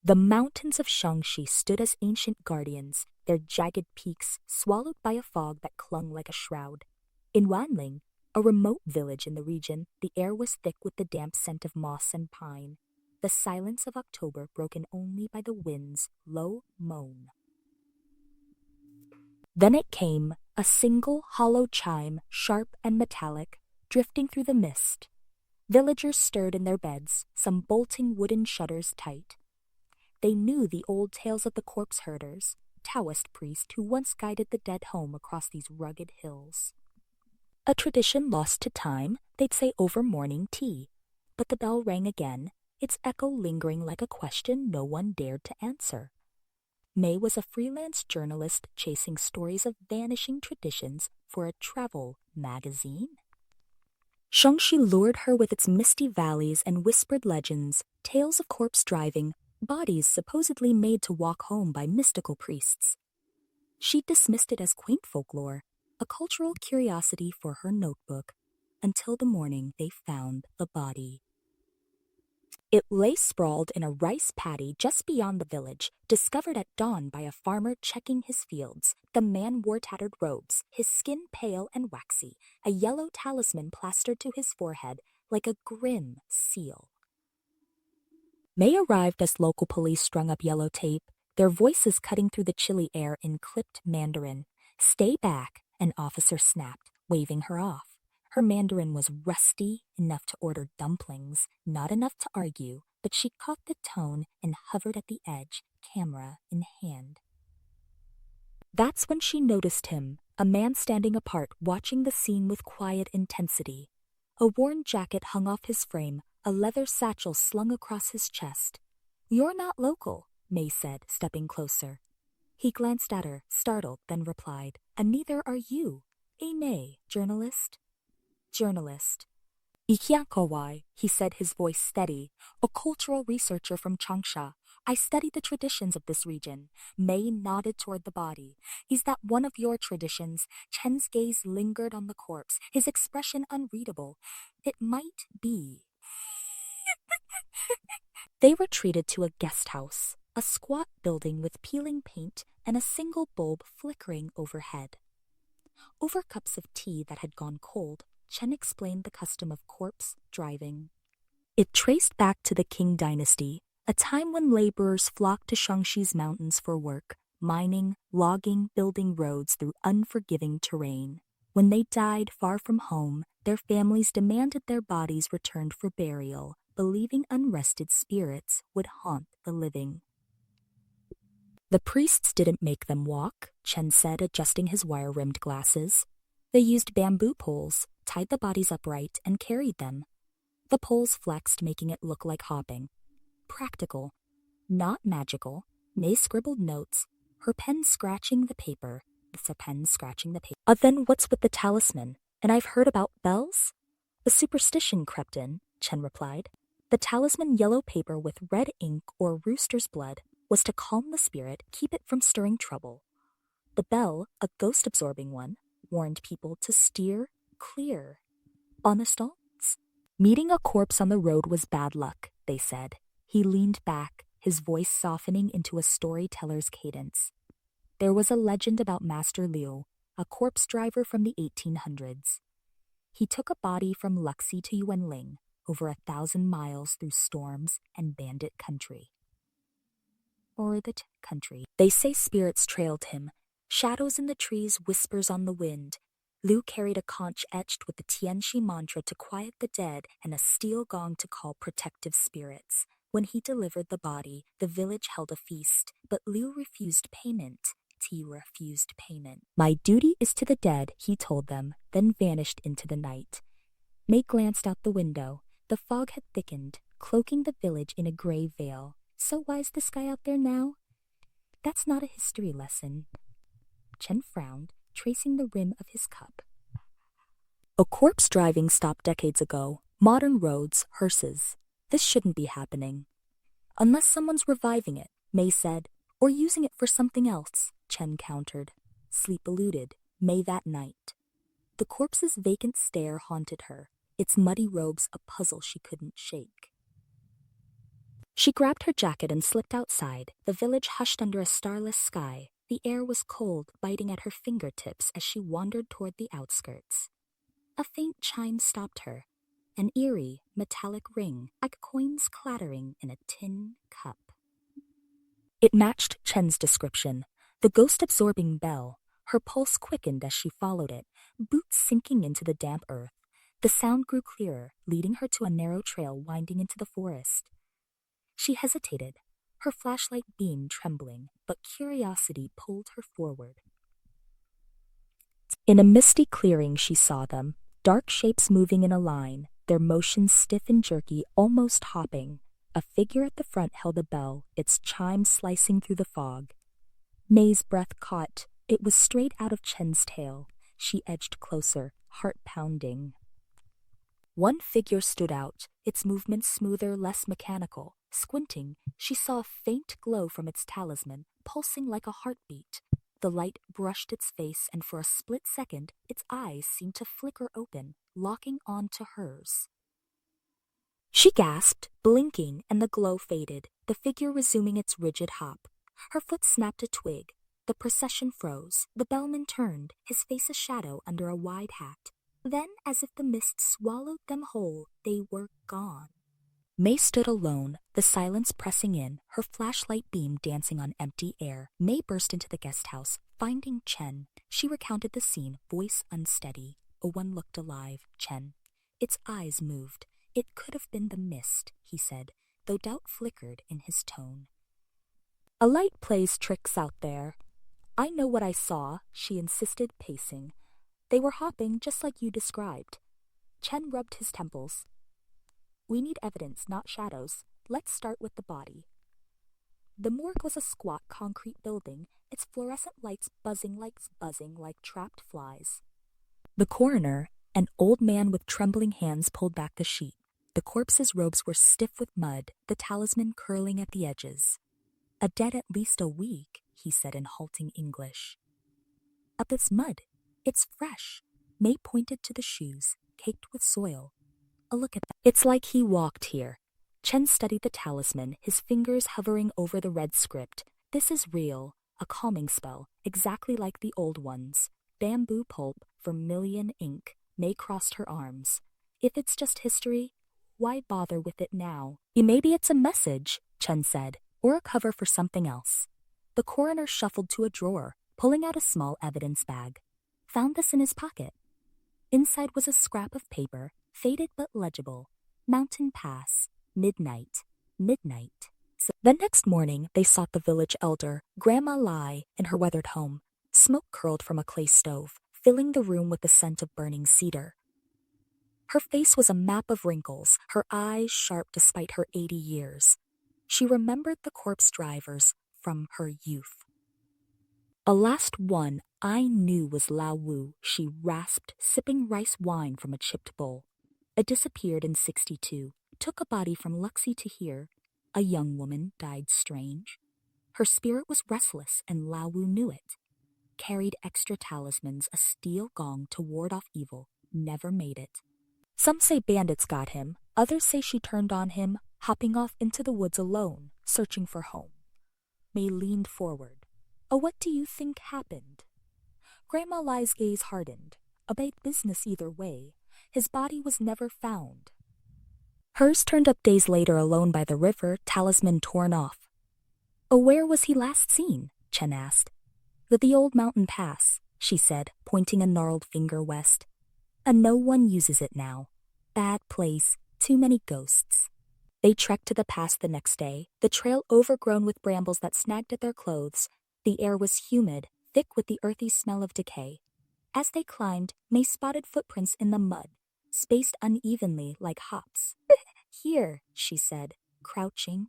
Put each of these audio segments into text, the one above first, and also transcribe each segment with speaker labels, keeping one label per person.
Speaker 1: The mountains of Xiangxi stood as ancient guardians, their jagged peaks swallowed by a fog that clung like a shroud. In Yuanling, a remote village in the region, the air was thick with the damp scent of moss and pine, the silence of October broken only by the wind's low moan. Then it came, a single hollow chime, sharp and metallic, drifting through the mist. Villagers stirred in their beds, some bolting wooden shutters tight. They knew the old tales of the corpse herders, Taoist priest who once guided the dead home across these rugged hills. A tradition lost to time, they'd say over morning tea. But the bell rang again, its echo lingering like a question no one dared to answer. May was a freelance journalist chasing stories of vanishing traditions for a travel magazine. Xiangxi lured her with its misty valleys and whispered legends, tales of corpse driving, bodies supposedly made to walk home by mystical priests. She dismissed it as quaint folklore, a cultural curiosity for her notebook, until the morning they found the body. It lay sprawled in a rice paddy just beyond the village, discovered at dawn by a farmer checking his fields. The man wore tattered robes, his skin pale and waxy, a yellow talisman plastered to his forehead like a grim seal. May arrived as local police strung up yellow tape, their voices cutting through the chilly air in clipped Mandarin. "Stay back," an officer snapped, waving her off. Her Mandarin was rusty enough to order dumplings, not enough to argue, but she caught the tone and hovered at the edge, camera in hand. That's when she noticed him, a man standing apart, watching the scene with quiet intensity. A worn jacket hung off his frame, a leather satchel slung across his chest. "You're not local," May said, stepping closer. He glanced at her, startled, then replied, "And neither are you. May, journalist?" "Journalist." "Ikiankowai," he said, his voice steady, "a cultural researcher from Changsha. I study the traditions of this region." May nodded toward the body. "Is that one of your traditions?" Chen's gaze lingered on the corpse, his expression unreadable. "It might be." They retreated to a guest house, a squat building with peeling paint and a single bulb flickering overhead. Over cups of tea that had gone cold, Chen explained the custom of corpse driving. It traced back to the Qing Dynasty, a time when laborers flocked to Xiangxi's mountains for work, mining, logging, building roads through unforgiving terrain. When they died far from home, their families demanded their bodies returned for burial, believing unrested spirits would haunt the living. "The priests didn't make them walk," Chen said, adjusting his wire-rimmed glasses. "They used bamboo poles, tied the bodies upright, and carried them. The poles flexed, making it look like hopping. Practical, not magical." May scribbled notes, her pen scratching the paper. Then what's with the talisman? And I've heard about bells?" "A superstition crept in," Chen replied. "The talisman, yellow paper with red ink or rooster's blood, was to calm the spirit, keep it from stirring trouble. The bell, a ghost-absorbing one, warned people to steer clear. Honestants? Meeting a corpse on the road was bad luck, they said. He leaned back, his voice softening into a storyteller's cadence. There was a legend about Master Liu, a corpse driver from the 1800s. He took a body from Luxi to Yuanling, over 1,000 miles through storms and bandit country. Or the country. They say spirits trailed him, shadows in the trees, whispers on the wind. Liu carried a conch etched with the Tianxi mantra to quiet the dead and a steel gong to call protective spirits. When he delivered the body, the village held a feast, but Liu refused payment. He refused payment. "My duty is to the dead," he told them, then vanished into the night. May glanced out the window. The fog had thickened, cloaking the village in a gray veil. So why's this guy out there now? That's not a history lesson. Chen frowned, tracing the rim of his cup. A corpse driving stopped decades ago. Modern roads, hearses. This shouldn't be happening. Unless someone's reviving it, May said, or using it for something else, Chen countered. Sleep eluded, May that night. The corpse's vacant stare haunted her, its muddy robes a puzzle she couldn't shake. She grabbed her jacket and slipped outside. The village hushed under a starless sky. The air was cold, biting at her fingertips as she wandered toward the outskirts. A faint chime stopped her, an eerie, metallic ring, like coins clattering in a tin cup. It matched Chen's description, the ghost-absorbing bell. Her pulse quickened as she followed it, boots sinking into the damp earth. The sound grew clearer, leading her to a narrow trail winding into the forest. She hesitated, her flashlight beam trembling, but curiosity pulled her forward. In a misty clearing she saw them, dark shapes moving in a line, their motions stiff and jerky, almost hopping. A figure at the front held a bell, its chime slicing through the fog. May's breath caught. It was straight out of Chen's tale. She edged closer, heart pounding. One figure stood out, its movements smoother, less mechanical. Squinting, she saw a faint glow from its talisman, pulsing like a heartbeat. The light brushed its face, and for a split second, its eyes seemed to flicker open, locking onto hers. She gasped, blinking, and the glow faded, the figure resuming its rigid hop. Her foot snapped a twig. The procession froze. The bellman turned, his face a shadow under a wide hat. Then, as if the mist swallowed them whole, they were gone. May stood alone, the silence pressing in, her flashlight beam dancing on empty air. May burst into the guest house, finding Chen. She recounted the scene, voice unsteady. One looked alive, Chen. Its eyes moved. It could have been the mist, he said, though doubt flickered in his tone. A light plays tricks out there. I know what I saw, she insisted, pacing. They were hopping just like you described. Chen rubbed his temples. We need evidence, not shadows. Let's start with the body. The morgue was a squat concrete building, its fluorescent lights buzzing like trapped flies. The coroner, an old man with trembling hands, pulled back the sheet. The corpse's robes were stiff with mud, the talisman curling at the edges. A dead at least a week, he said in halting English. Up its mud. It's fresh. May pointed to the shoes, caked with soil. A look at that. It's like he walked here. Chen studied the talisman, his fingers hovering over the red script. This is real, a calming spell, exactly like the old ones. Bamboo pulp, vermilion ink. May crossed her arms. If it's just history, why bother with it now? Maybe it's a message, Chen said, or a cover for something else. The coroner shuffled to a drawer, pulling out a small evidence bag. Found this in his pocket. Inside was a scrap of paper, faded but legible. Mountain Pass, midnight. So the next morning, they sought the village elder, Grandma Lai, in her weathered home. Smoke curled from a clay stove, filling the room with the scent of burning cedar. Her face was a map of wrinkles, her eyes sharp despite her 80 years. She remembered the corpse drivers from her youth. A last one I knew was Lao Wu, she rasped, sipping rice wine from a chipped bowl. It disappeared in 62, took a body from Luxi to here. A young woman died strange. Her spirit was restless, and Lao Wu knew it. Carried extra talismans, a steel gong to ward off evil, never made it. Some say bandits got him, others say she turned on him, hopping off into the woods alone, searching for home. May leaned forward. Oh, what do you think happened? Grandma Lai's gaze hardened. A big business either way. His body was never found. Hers turned up days later alone by the river, talisman torn off. Oh, where was he last seen? Chen asked. With the old mountain pass, she said, pointing a gnarled finger west. And no one uses it now. Bad place, too many ghosts. They trekked to the pass the next day, the trail overgrown with brambles that snagged at their clothes. The air was humid, thick with the earthy smell of decay. As they climbed, May spotted footprints in the mud, spaced unevenly like hops. Here, she said, crouching.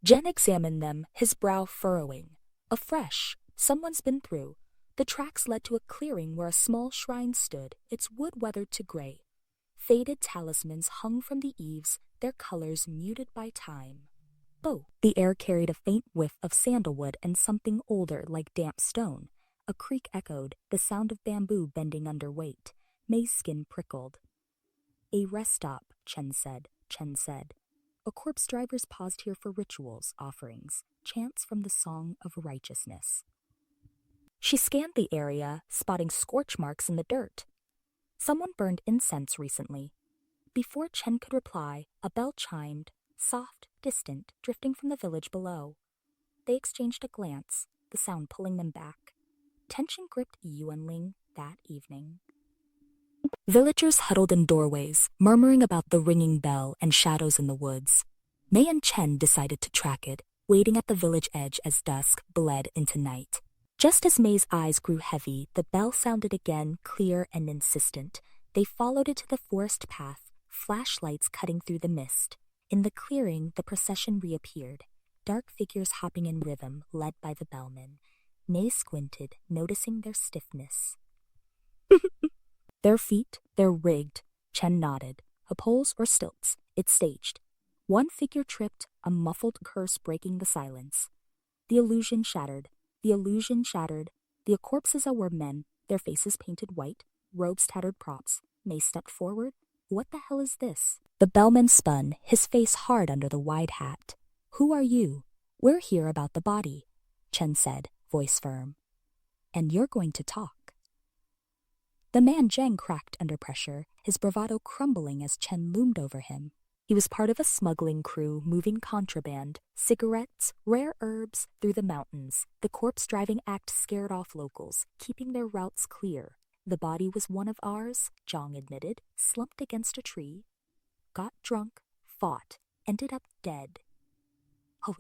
Speaker 1: Jen examined them, his brow furrowing. Afresh, someone's been through. The tracks led to a clearing where a small shrine stood, its wood weathered to gray. Faded talismans hung from the eaves, their colors muted by time. Oh, the air carried a faint whiff of sandalwood and something older like damp stone. A creak echoed, the sound of bamboo bending under weight. May's skin prickled. A rest stop, Chen said. corpse drivers paused here for rituals, offerings, chants from the Song of Righteousness. She scanned the area, spotting scorch marks in the dirt. Someone burned incense recently. Before Chen could reply, a bell chimed, soft, distant, drifting from the village below. They exchanged a glance, the sound pulling them back. Tension gripped Yuanling that evening. Villagers huddled in doorways, murmuring about the ringing bell and shadows in the woods. May and Chen decided to track it, waiting at the village edge as dusk bled into night. Just as May's eyes grew heavy, the bell sounded again, clear and insistent. They followed it to the forest path, flashlights cutting through the mist. In the clearing, the procession reappeared, dark figures hopping in rhythm, led by the bellman. May squinted, noticing their stiffness. Their feet, they're rigged. Chen nodded. Poles or stilts, it's staged. One figure tripped, a muffled curse breaking the silence. The illusion shattered. The corpses were men, their faces painted white, robes tattered props. May stepped forward. What the hell is this? The bellman spun, his face hard under the wide hat. Who are you? We're here about the body, Chen said, voice firm. And you're going to talk. The man Zhang cracked under pressure, his bravado crumbling as Chen loomed over him. He was part of a smuggling crew moving contraband, cigarettes, rare herbs through the mountains. The corpse driving act scared off locals, keeping their routes clear. The body was one of ours, Zhang admitted, slumped against a tree. Got drunk, fought, ended up dead. Oh,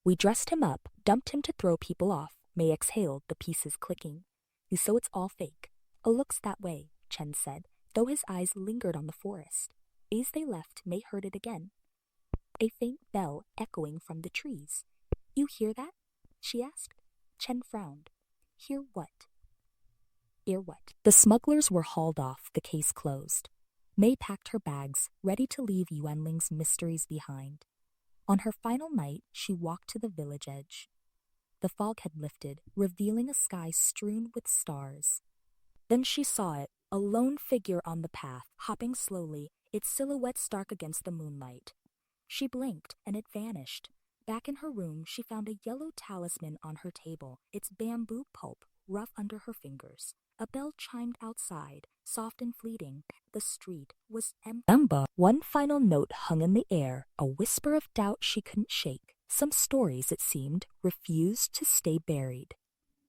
Speaker 1: we dressed him up, dumped him to throw people off. May exhaled, the pieces clicking. So it's all fake. It looks that way, Chen said, though his eyes lingered on the forest. As they left, May heard it again. A faint bell echoing from the trees. You hear that? She asked. Chen frowned. Hear what? Hear what? The smugglers were hauled off, the case closed. May packed her bags, ready to leave Yuanling's mysteries behind. On her final night, she walked to the village edge. The fog had lifted, revealing a sky strewn with stars. Then she saw it, a lone figure on the path, hopping slowly, its silhouette stark against the moonlight. She blinked, and it vanished. Back in her room, she found a yellow talisman on her table, its bamboo pulp rough under her fingers. A bell chimed outside, soft and fleeting. The street was empty. One final note hung in the air, a whisper of doubt she couldn't shake. Some stories, it seemed, refused to stay buried.